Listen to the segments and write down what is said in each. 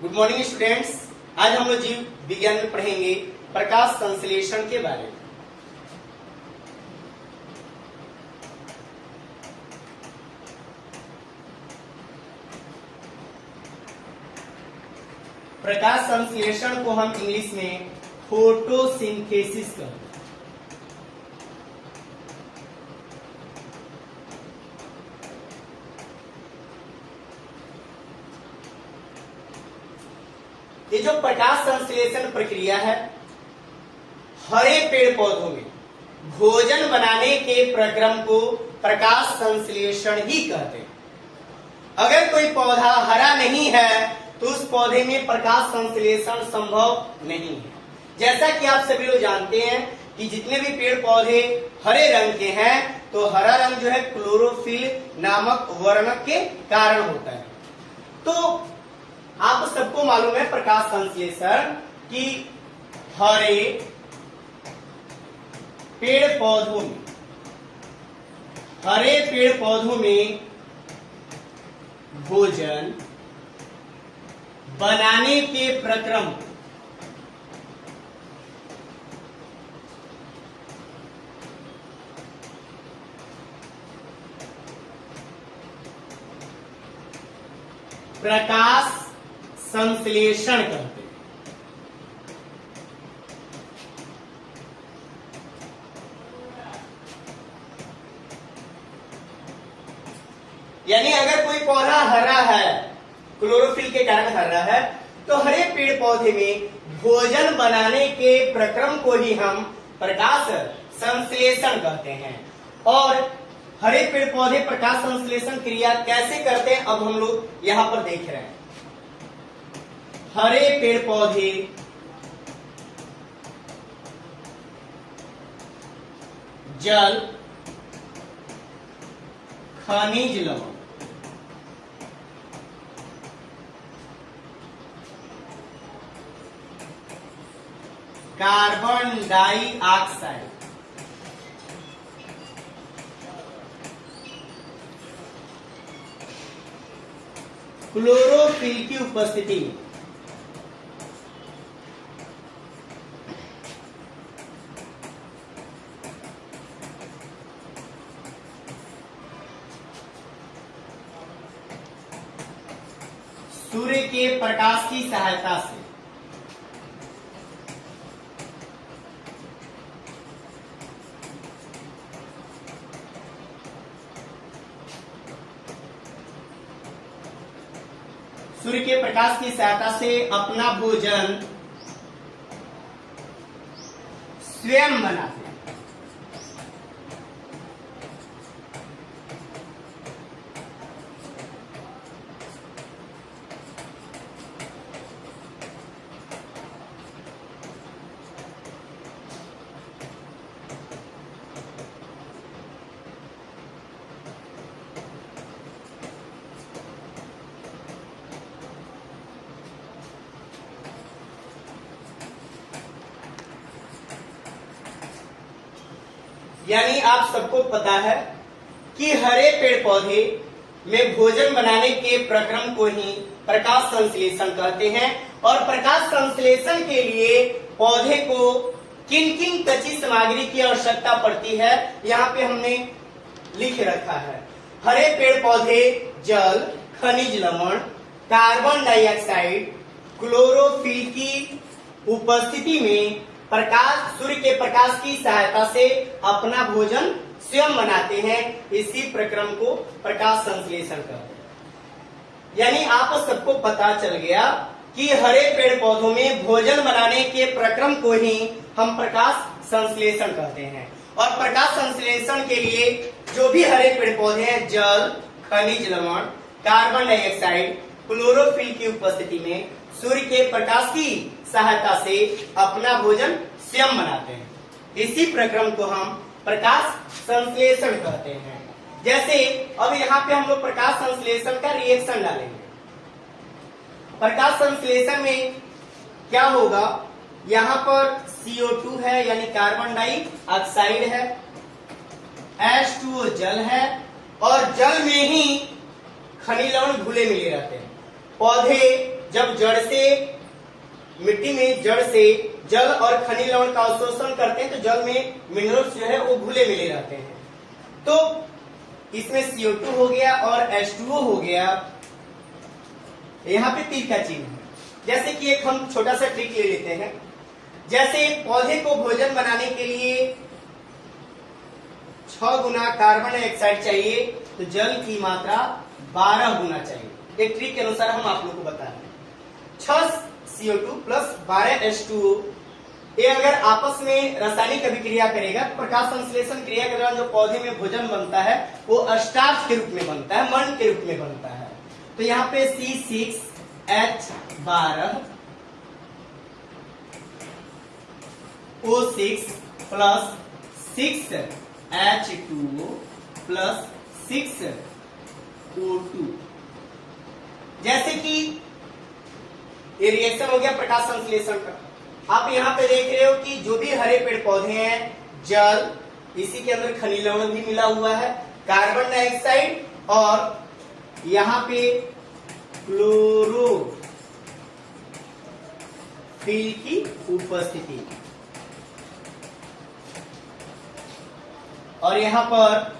Good morning students. आज हम लोग जीव विज्ञान में पढ़ेंगे प्रकाश संश्लेषण के बारे में। प्रकाश संश्लेषण को हम इंग्लिश में फोटोसिंथेसिस कहते हैं। ये जो प्रकाश संश्लेषण प्रक्रिया है, हरे पेड़ पौधों में भोजन बनाने के प्रक्रम को प्रकाश संश्लेषण ही कहते हैं। अगर कोई पौधा हरा नहीं है तो उस पौधे में प्रकाश संश्लेषण संभव नहीं है। जैसा कि आप सभी लोग जानते हैं कि जितने भी पेड़ पौधे हरे रंग के हैं तो हरा रंग जो है क्लोरोफिल नामक वर्णक के कारण होता है। तो आप सबको मालूम है प्रकाश संश्लेषण कि हरे पेड़ पौधों में भोजन बनाने के प्रक्रम प्रकाश संश्लेषण करते हैं। यानी अगर कोई पौधा हरा है, क्लोरोफिल के कारण हरा है, तो हरे पेड़ पौधे में भोजन बनाने के प्रक्रम को ही हम प्रकाश संश्लेषण कहते हैं। और हरे पेड़ पौधे प्रकाश संश्लेषण क्रिया कैसे करते हैं अब हम लोग यहां पर देख रहे हैं। हरे पेड़ पौधे जल, खनिज लवण, कार्बन डाइऑक्साइड, क्लोरोफिल की उपस्थिति में सूर्य के प्रकाश की सहायता से अपना भोजन स्वयं बनाते हैं। यानी आप सबको पता है कि हरे पेड़ पौधे में भोजन बनाने के प्रक्रम को ही प्रकाश संश्लेषण कहते हैं। और प्रकाश संश्लेषण के लिए पौधे को किन किन कच्ची सामग्री की आवश्यकता पड़ती है यहाँ पे हमने लिख रखा है। हरे पेड़ पौधे जल, खनिज लवण, कार्बन डाइऑक्साइड, क्लोरोफिल की उपस्थिति में सूर्य के प्रकाश की सहायता से अपना भोजन स्वयं बनाते हैं। इसी प्रक्रम को प्रकाश संश्लेषण कहते हैं। यानी आप सबको पता चल गया कि हरे पेड़ पौधों में भोजन बनाने के प्रक्रम को ही हम प्रकाश संश्लेषण कहते हैं। और प्रकाश संश्लेषण के लिए जो भी हरे पेड़ पौधे हैं जल, खनिज लवण, कार्बन डाइऑक्साइड, क्लोरोफिल की उपस्थिति में सूर्य के प्रकाश की सहायता से अपना भोजन स्वयं बनाते हैं। इसी प्रक्रम को हम प्रकाश संश्लेषण कहते हैं। जैसे अब यहाँ पे हम लोग प्रकाश संश्लेषण का रिएक्शन डालेंगे। प्रकाश संश्लेषण में क्या होगा, यहाँ पर CO2 है यानी कार्बन डाइऑक्साइड है, H2O जल है और जल में ही खनिज लवण घुले मिले रहते हैं। पौधे जब जड़ से मिट्टी में जड़ से जल और खनिज लवण का अवशोषण करते हैं तो जल में मिनरल्स जो है वो घुले मिले रहते हैं। तो इसमें CO2 हो गया और H2O हो गया। यहाँ पे तीर का चिन्ह है। जैसे कि एक हम छोटा सा ट्रिक ले लेते हैं। जैसे पौधे को भोजन बनाने के लिए 6 गुना कार्बन डाइऑक्साइड चाहिए तो जल की मात्रा 12 गुना चाहिए। एक ट्रिक के अनुसार हम आप लोग को बता रहे हैं। 6 CO2 प्लस 12 H2O ये अगर आपस में रासायनिक अभिक्रिया करेगा तो प्रकाश संश्लेषण क्रिया के दौरान जो पौधे में भोजन बनता है वो स्टार्च के रूप में बनता है, मण के रूप में बनता है। तो यहाँ पे C6H12 O6 plus 6H2O plus 6O2। जैसे कि ये रिएक्शन हो गया प्रकाश संश्लेषण का। आप यहाँ पे देख रहे हो कि जो भी हरे पेड़ पौधे हैं, जल, इसी के अंदर खनिज लवण भी मिला हुआ है, कार्बन डाइऑक्साइड और यहाँ पे क्लोरोफिल की उपस्थिति, और यहाँ पर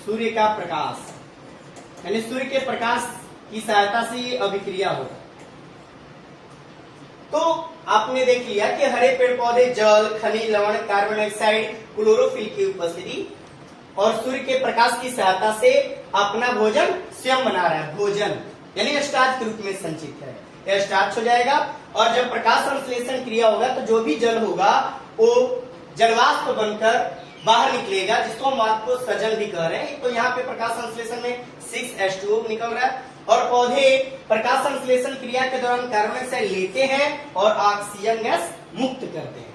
सूर्य का प्रकाश, यानी सूर्य के प्रकाश की सहायता से ये अभिक्रिया होगा। तो आपने देख लिया कि हरे पेड़ पौधे जल, खनिज लवण, कार्बन डाइऑक्साइड, क्लोरोफिल की उपस्थिति और सूर्य के प्रकाश की सहायता से अपना भोजन स्वयं बना रहा है। भोजन यानी स्टार्च के रूप में संचित है, यह स्टार्च हो जाएगा। और जब प्रकाश संश्लेषण क्रिया होगा तो जो भी जल होगा वो जलवाष्प बनकर बाहर निकलेगा, जिसको हम आपको सजन भी कह रहे हैं। तो यहाँ पे प्रकाश संश्लेषण में 6H2O निकल रहा है और पौधे प्रकाश संश्लेषण क्रिया के दौरान कार्बन डाइऑक्साइड लेते हैं और ऑक्सीजन गैस मुक्त करते हैं।